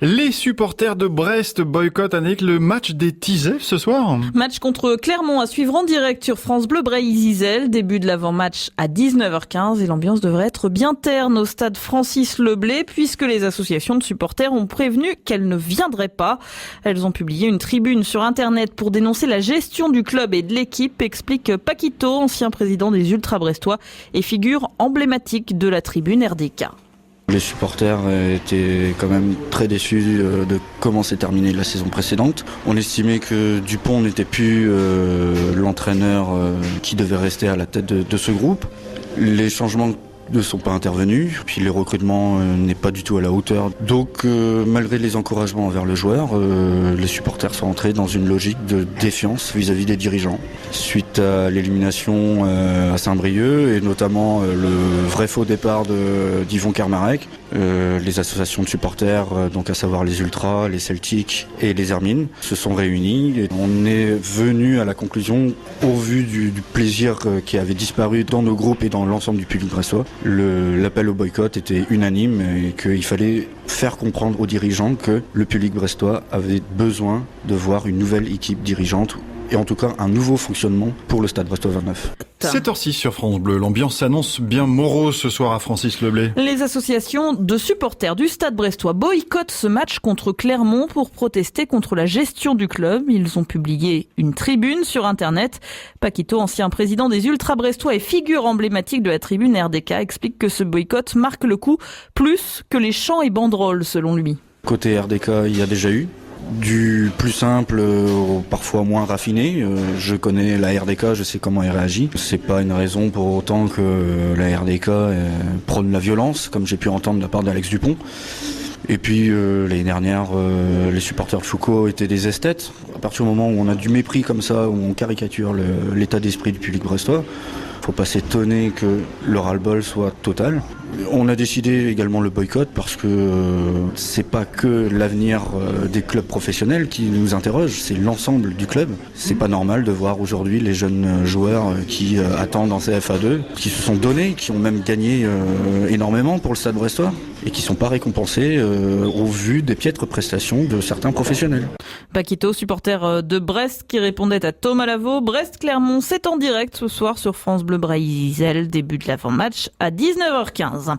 Les supporters de Brest boycottent avec le match des Tisets ce soir. Match contre Clermont à suivre en direct sur France Bleu Bray-Zizel. Début de l'avant-match à 19h15 et l'ambiance devrait être bien terne au stade Francis Leblay puisque les associations de supporters ont prévenu qu'elles ne viendraient pas. Elles ont publié une tribune sur internet pour dénoncer la gestion du club et de l'équipe, explique Paquito, ancien président des Ultras brestois et figure emblématique de la tribune RDK. Les supporters étaient quand même très déçus de comment s'est terminée la saison précédente. On estimait que Dupont n'était plus l'entraîneur qui devait rester à la tête de ce groupe. Les changements ne sont pas intervenus, puis le recrutement n'est pas du tout à la hauteur. Donc malgré les encouragements envers le joueur, les supporters sont entrés dans une logique de défiance vis-à-vis des dirigeants. Suite à l'élimination à Saint-Brieuc et notamment le vrai faux départ d'Yvon Kermarek, les associations de supporters, donc à savoir les Ultras, les Celtics et les Hermines, se sont réunis. Et on est venu à la conclusion, au vu du plaisir qui avait disparu dans nos groupes et dans l'ensemble du public brestois, l'appel au boycott était unanime et qu'il fallait faire comprendre aux dirigeants que le public brestois avait besoin de voir une nouvelle équipe dirigeante et en tout cas un nouveau fonctionnement pour le stade brestois 29. 7h06 sur France Bleu. L'ambiance s'annonce bien morose ce soir à Francis Leblay. Les associations de supporters du stade brestois boycottent ce match contre Clermont pour protester contre la gestion du club. Ils ont publié une tribune sur internet. Paquito, ancien président des Ultras brestois et figure emblématique de la tribune RDK, explique que ce boycott marque le coup plus que les chants et banderoles selon lui. Côté RDK, il y a déjà eu du plus simple au parfois moins raffiné. Je connais la RDK, je sais comment elle réagit. C'est pas une raison pour autant que la RDK prône la violence, comme j'ai pu entendre de la part d'Alex Dupont. Et puis l'année dernière, les supporters de Foucault étaient des esthètes. À partir du moment où on a du mépris comme ça, où on caricature l'état d'esprit du public brestois, faut pas s'étonner que le ras-le-bol soit total. On a décidé également le boycott parce que c'est pas que l'avenir des clubs professionnels qui nous interroge, c'est l'ensemble du club. C'est pas normal de voir aujourd'hui les jeunes joueurs qui attendent en CFA2, qui se sont donnés, qui ont même gagné énormément pour le stade brestois et qui sont pas récompensés au vu des piètres prestations de certains professionnels. Paquito, supporter de Brest, qui répondait à Thomas Lavaux. Brest-Clermont, c'est en direct ce soir sur France Bleu Bray-Zizel, début de l'avant-match à 19h15.